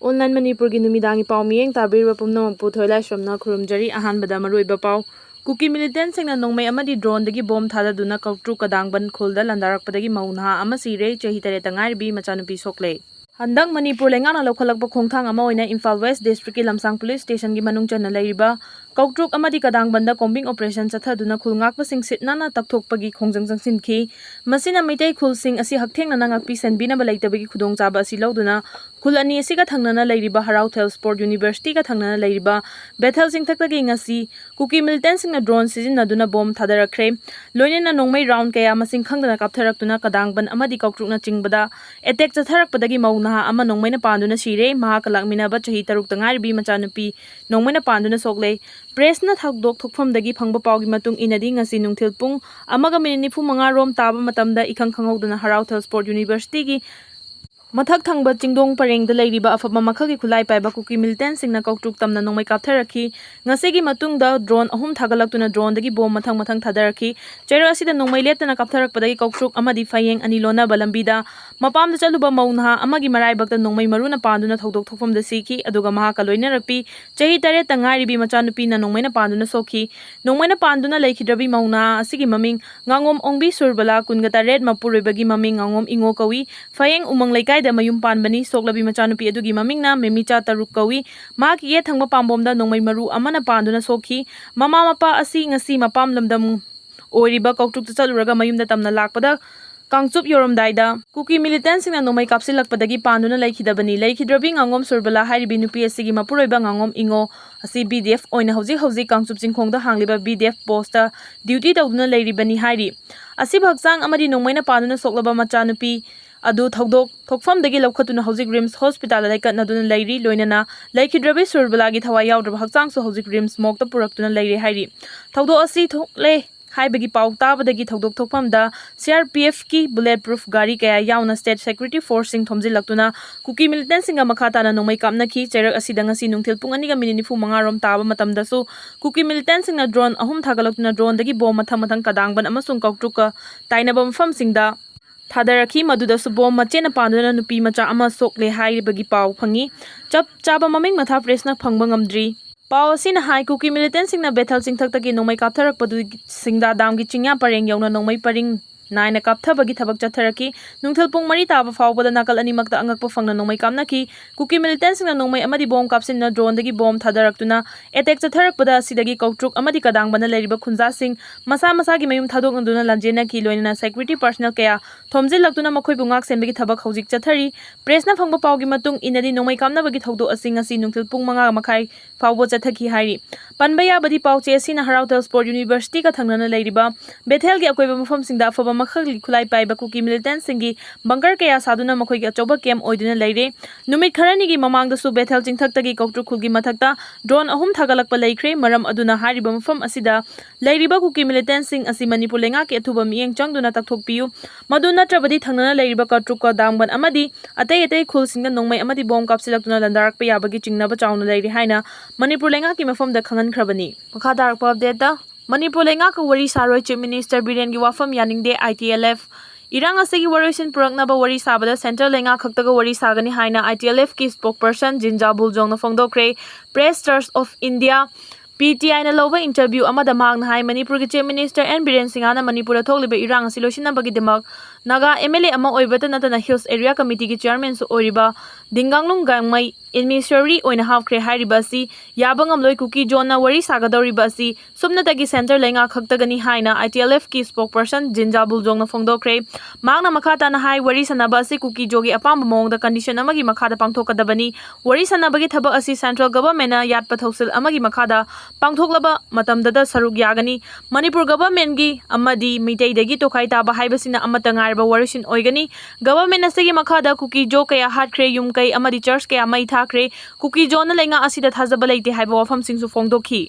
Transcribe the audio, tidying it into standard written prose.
Online Manipur gi numidangi pau miyeng tabirba pumnamagpu thoilai somna khurumjari ahanbada maruiba pau Kuki militant singna nongmai amadi drone dagi bomb thadaduna Koutruk kadangban khulda landarakpadagi mauna ama sire chahi tareta ngairbi machanupi sokle Handang Manipur lengana lokhalakpa khongthang ama oina Imphal West District ki Lamsang Police Station gi manung chana lairiba Koutruk amadi kadangbanda combing operation chathaduna khulngakpa sing sitnana takthokpagi khongjang jangsinki masina meitai khulsing asi hakthengna nangakpi senbina balaitabagi khudong chaba asi loduna khul ani asiga thangnana lairiba Harauthel Sport University ka thangnana lairiba Bethel singthakta gi ngasi Kuki militant singna drone sizinaduna bomb thadarakre loinena nongmai round kaya masing khangdana kaptharaktuna kadangban amadi Koutrukna chingbada attack chatharakpadagi mauna ama nongmaina panduna sire mahakalakmina ba chahi taruk tangarbi machanupi nongmaina panduna sokle Press na thagdok thokfamdagi phangba pawgi matung inadi ngasi nungthil pung amaga minute 95 rom taba matamda ikhang khanghoduna Harauthel Sport University gi Mathak thangba chingdong parengda leiriba afaba makhagi khulai paiba Kuki militant singna Koutruk tamna nongmai kaptharakhi ngasegi matungda drone ahum thagalaktuna drone dagi bom mathang thadarakhi chairo asida nongmai leptana kaptharakpadagi Koutruk amadi fayeng anilona balambida mapamda chaluba mauna amagi maraibakta nongmai maruna panduna thogdok thokfamda sikhi aduga mahaka loinarakpi chahi tare tangaribi machanupi na nongmaina panduna sokhi nongmaina panduna leikhidrabi mauna asigi maming ngangom ongbi surbala kungata red mapuroibagi maming ngangom ingo kawi fayeng umang laikai da mayum panbani soklabi machanupi adugi mamingna memicha taruk kawi maki ye thangba pambomda nongmai maru amana panduna sokhi mama mapa asi ngasi mapam lamdam oiriba Koutruk chaluraga mayumda tamna lakpada Kangchup yoromdaida Kuki militant singna nongmai kapsilakpadagi panduna laikhidabani laikhidrabi ngangom surbala hairibi nupi asigi mapuroiba ngangom ingo asi BDF oina hojik Kangchup chingkhongda hangliba BDF posta duty tawduna lairibani hairi asi bhaksang amadi nongmaina panduna soklaba machanupi adu thogdok thokfamdagi lokhatuna hojik Rims Hospital laikatnaduna lairi loinana laikhidrabi surbalagi thawai yaudrba hakchang so hojik Rims mokta puraktuna lairi hairi thogdok asi thokle haibagi pau tabadagi thogdok thokfamda CRPF ki bulletproof gari kaya yauna state security force sing thomjilaktuna Kuki militant singa makhatana nongmai kapnaki cherak asida ngasi nungthil pung aniga minute 95 rom taba matamda su Kuki militant singna drone ahum thagalaktuna drone dagi bom mathang kadangban amasung Koutruk ka tainaba mafam singda Thadaraki maduda subom machena panduna nupi macha ama sokle hairibagi pau phangi chap chaba maming matha presna phangba ngamdri pau asina hai Kuki militant singna Bethel singthaktagi nongmai kaptharakpadu singda damgi chingya pareng yauna nongmai paring naina kapthabagi thabak chatharaki nungthil pung mari taba fawbada nakal animakta angakpa phangna nongmai kamnaki Kuki militant singna nongmai amadi bom kapsinna drone dagi bom thadaraktuna attack chatharakpada asidagi Koutruk amadi kadangbana lairiba khunja sing masa gi mayum thadoknaduna lanjena ki loinana security personnel kaya thomjilaktuna makhoi bungak senbagi thabak hojik chathari pressna phangba pawgi matung inadi nongmai kamnabagi thogdo asing asi nungthil pung manga makhai fawbo chathaki hairi panbaya badi pawche asina Harauthel Sport University ka thangnana lairiba Bethel gi akoiba mafam singda afaba makhagli khulai paiba Kuki militant singi bunker kaya saduna makhoi gi achoba kem oiduna laire numit kharani gi mamangda su Bethel chingthaktagi Koutruk khulgi mathakta drone ahum thagalakpa laikre maram aduna hariba mafam asida lairiba Kuki militant sing asi Manipur lenga ke athuba mieng changduna takthokpiu maduna trabadi thangnana lairiba Koutruk ka dangban amadi atei khul singna nongmai amadi bom kapsilaktuna landarakpa yabagi chingnaba chauna lairi haina Manipur lenga ki mafamda khangan khrabani makha darakpa update da Manipur lenga ka wari saroi Chief Minister Biren gi wafam yaningde Itlf Irang asegi waroisin puraknaba wari sabada Central lenga khaktaga wari sagani haina Itlf ki spokesperson Jinja Buljong na phongdokre Press Trust of India PTI na loba interview amada magna hai Manipur ki Chief Minister N Biren Singana Manipur thokliba irang asi losinabagi demak Naga MLA ama oibata natana Hills Area Committee ki chairman su oiriba Dinganglung Gangmai administratori oina hafkre hairiba asi yabangam loi Kuki Jona wari sagadoriba asi subnatagi center lenga khaktagani haina Itlf ki spokesperson Jinja Buljong na phongdokre magna makhata na hai wari sanaba asi Kuki jogi apamba mongda condition amagi makhada pangthokadabani wari sanabagi thaba asi central government na yatpa thausil amagi makhada pangthoklaba matamdada saruk yagani Manipur government gi amadi mitaidagi tokhai taba haibasina amata ngarba warisin oigani government asigi makhada Kuki jo kaya hatkre yum kai amadi church kaya mai thakre Kuki jo na lenga asida thajaba leite haiba wafam singsu phongdokhi